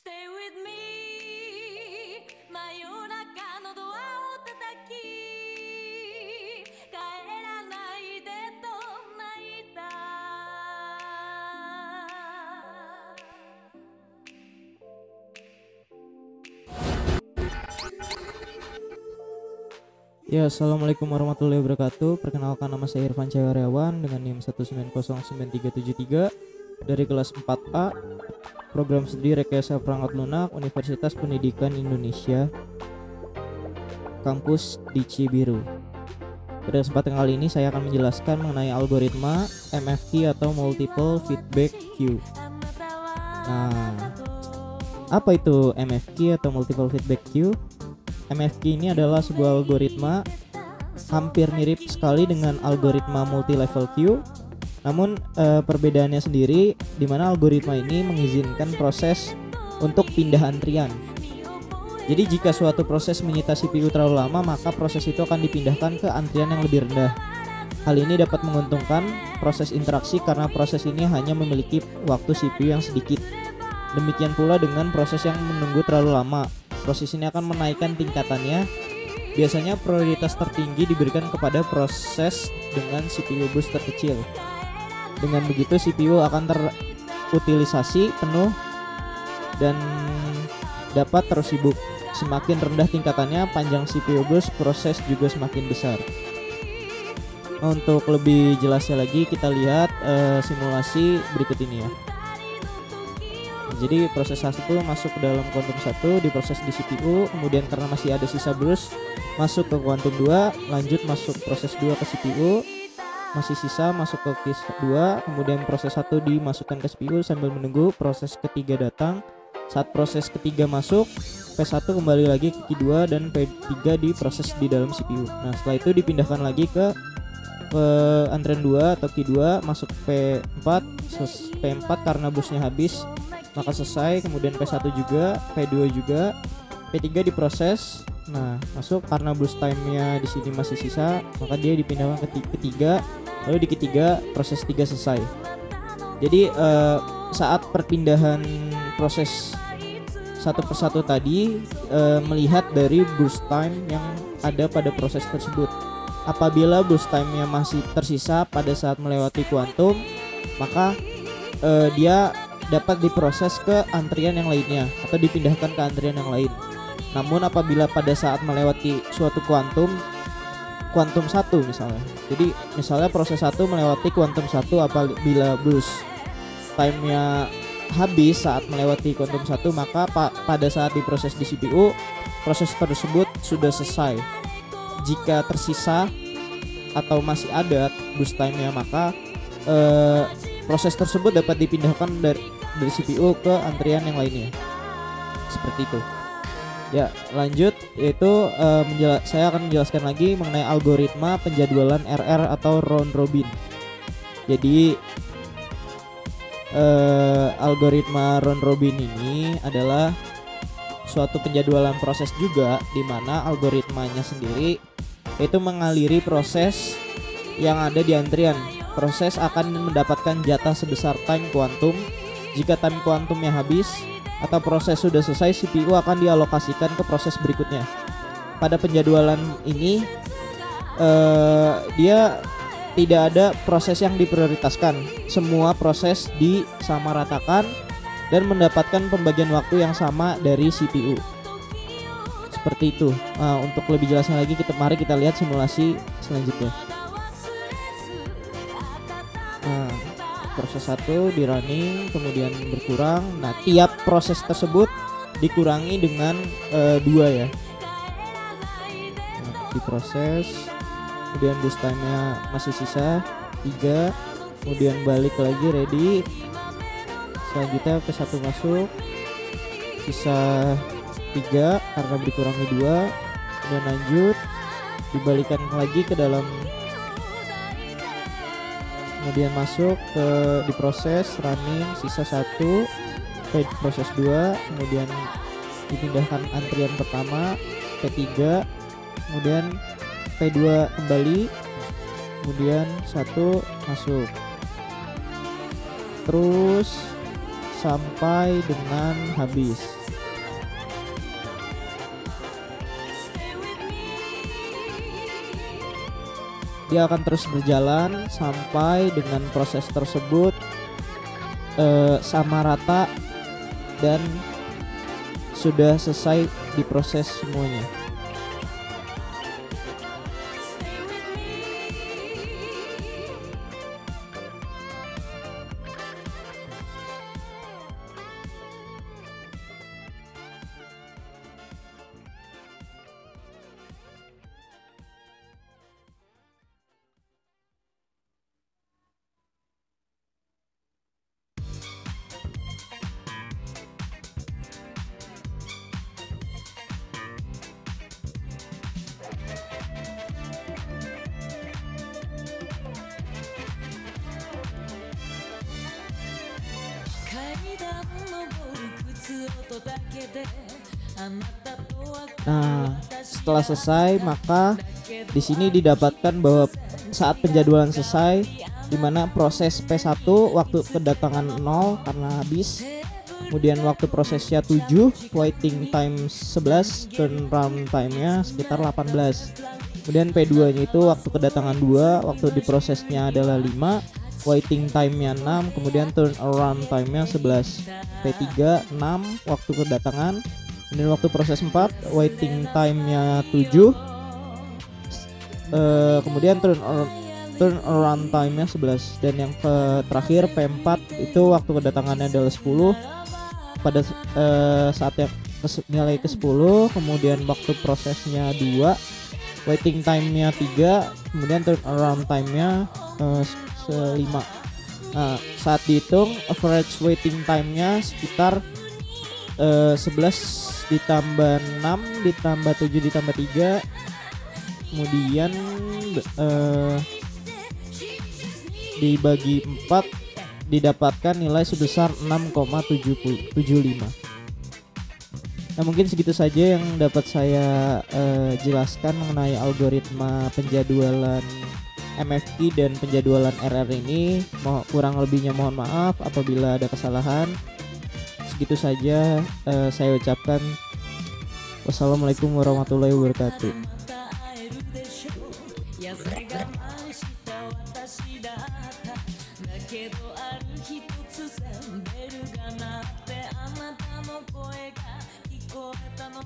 Stay with me 真夜中のドアを叩き帰らないでと泣いた Ya, assalamualaikum warahmatullahi wabarakatuh. Perkenalkan, nama saya Irfan Cahyawaryawan dengan NIM 1909373 dari kelas 4A, program studi rekayasa perangkat lunak Universitas Pendidikan Indonesia, kampus di Cibiru. Pada kesempatan kali ini saya akan menjelaskan mengenai algoritma MFQ atau Multiple Feedback Queue. Nah, apa itu MFQ atau Multiple Feedback Queue? MFQ ini adalah sebuah algoritma hampir mirip sekali dengan algoritma multi-level queue. Namun perbedaannya sendiri di mana algoritma ini mengizinkan proses untuk pindah antrian. Jadi jika suatu proses menyita CPU terlalu lama, maka proses itu akan dipindahkan ke antrian yang lebih rendah. Hal ini dapat menguntungkan proses interaksi karena proses ini hanya memiliki waktu CPU yang sedikit. Demikian pula dengan proses yang menunggu terlalu lama. Proses ini akan menaikkan tingkatannya. Biasanya prioritas tertinggi diberikan kepada proses dengan CPU boost terkecil. Dengan begitu CPU akan terutilisasi penuh dan dapat terus sibuk. Semakin rendah tingkatannya, panjang CPU boost, proses juga semakin besar. Untuk lebih jelasnya lagi, kita lihat simulasi berikut ini ya. Jadi proses 1 masuk ke dalam kuantum 1, diproses di CPU, kemudian karena masih ada sisa burst masuk ke kuantum 2, lanjut masuk proses 2 ke CPU, masih sisa masuk ke keys 2, kemudian proses 1 dimasukkan ke CPU sambil menunggu proses ketiga datang. Saat proses ketiga masuk, P1 kembali lagi ke key 2 dan P3 diproses di dalam CPU. Nah, setelah itu dipindahkan lagi ke antrian 2 atau key 2, masuk P4, P4 karena busnya habis maka selesai, kemudian P1 juga, P2 juga, P3 diproses. Nah, masuk karena boost time-nya di sini masih sisa, maka dia dipindahkan ke ketiga, lalu di ketiga proses 3 selesai. Jadi saat perpindahan proses satu persatu tadi melihat dari boost time yang ada pada proses tersebut. Apabila boost time-nya masih tersisa pada saat melewati kuantum, maka dia dapat diproses ke antrian yang lainnya atau dipindahkan ke antrian yang lain. Namun apabila pada saat melewati suatu kuantum 1 misalnya. Jadi misalnya proses 1 melewati kuantum 1, apabila boost time-nya habis saat melewati kuantum 1, maka pada saat diproses di CPU, proses tersebut sudah selesai. Jika tersisa atau masih ada boost time-nya, maka proses tersebut dapat dipindahkan dari CPU ke antrian yang lainnya. Seperti itu. Ya, lanjut yaitu saya akan menjelaskan lagi mengenai algoritma penjadwalan RR atau round robin. Jadi algoritma round robin ini adalah suatu penjadwalan proses juga, di mana algoritmanya sendiri yaitu mengaliri proses yang ada di antrian. Proses akan mendapatkan jatah sebesar time kuantum. Jika time kuantumnya habis atau proses sudah selesai, CPU akan dialokasikan ke proses berikutnya. Pada penjadwalan ini dia tidak ada proses yang diprioritaskan. Semua proses disamaratakan dan mendapatkan pembagian waktu yang sama dari CPU. Seperti itu. Nah, untuk lebih jelasnya lagi, mari kita lihat simulasi selanjutnya. Proses 1 di running, kemudian berkurang. Nah, tiap proses tersebut dikurangi dengan 2 ya. Nah, diproses, kemudian boost time-nya masih sisa 3, kemudian balik lagi ready. Selanjutnya P1 masuk, sisa 3 karena dikurangi 2, kemudian lanjut, dibalikan lagi ke dalam, kemudian masuk ke diproses running, sisa 1, proses 2, kemudian dipindahkan antrian pertama P3, kemudian P2 kembali, kemudian 1 masuk, terus sampai dengan habis. Dia akan terus berjalan sampai dengan proses tersebut sama rata dan sudah selesai diproses semuanya. Nah, setelah selesai maka di sini didapatkan bahwa saat penjadwalan selesai, di mana proses P1 waktu kedatangan 0 karena habis, kemudian waktu prosesnya 7, waiting time 11, turnaround time-nya sekitar 18. Kemudian P2 nya itu waktu kedatangan 2, waktu diprosesnya adalah 5, waiting time-nya 6, kemudian turnaround time-nya 11. P3 6 waktu kedatangan, kemudian waktu proses 4, waiting time-nya 7, kemudian turnaround time-nya 11. Dan yang terakhir P4 itu waktu kedatangannya adalah 10 pada saat yang nilai ke-10, kemudian waktu prosesnya 2, waiting time-nya 3, kemudian turnaround time-nya 5. Nah, saat dihitung average waiting time-nya sekitar 11 ditambah 6 ditambah 7 ditambah 3, kemudian dibagi 4 didapatkan nilai sebesar 6,75. Nah, mungkin segitu saja yang dapat saya jelaskan mengenai algoritma penjadwalan MFQ dan penjadwalan RR ini. Kurang lebihnya mohon maaf apabila ada kesalahan. Segitu saja saya ucapkan wassalamualaikum warahmatullahi wabarakatuh. けどある日突然ベルが鳴ってあなたの声が聞こえたの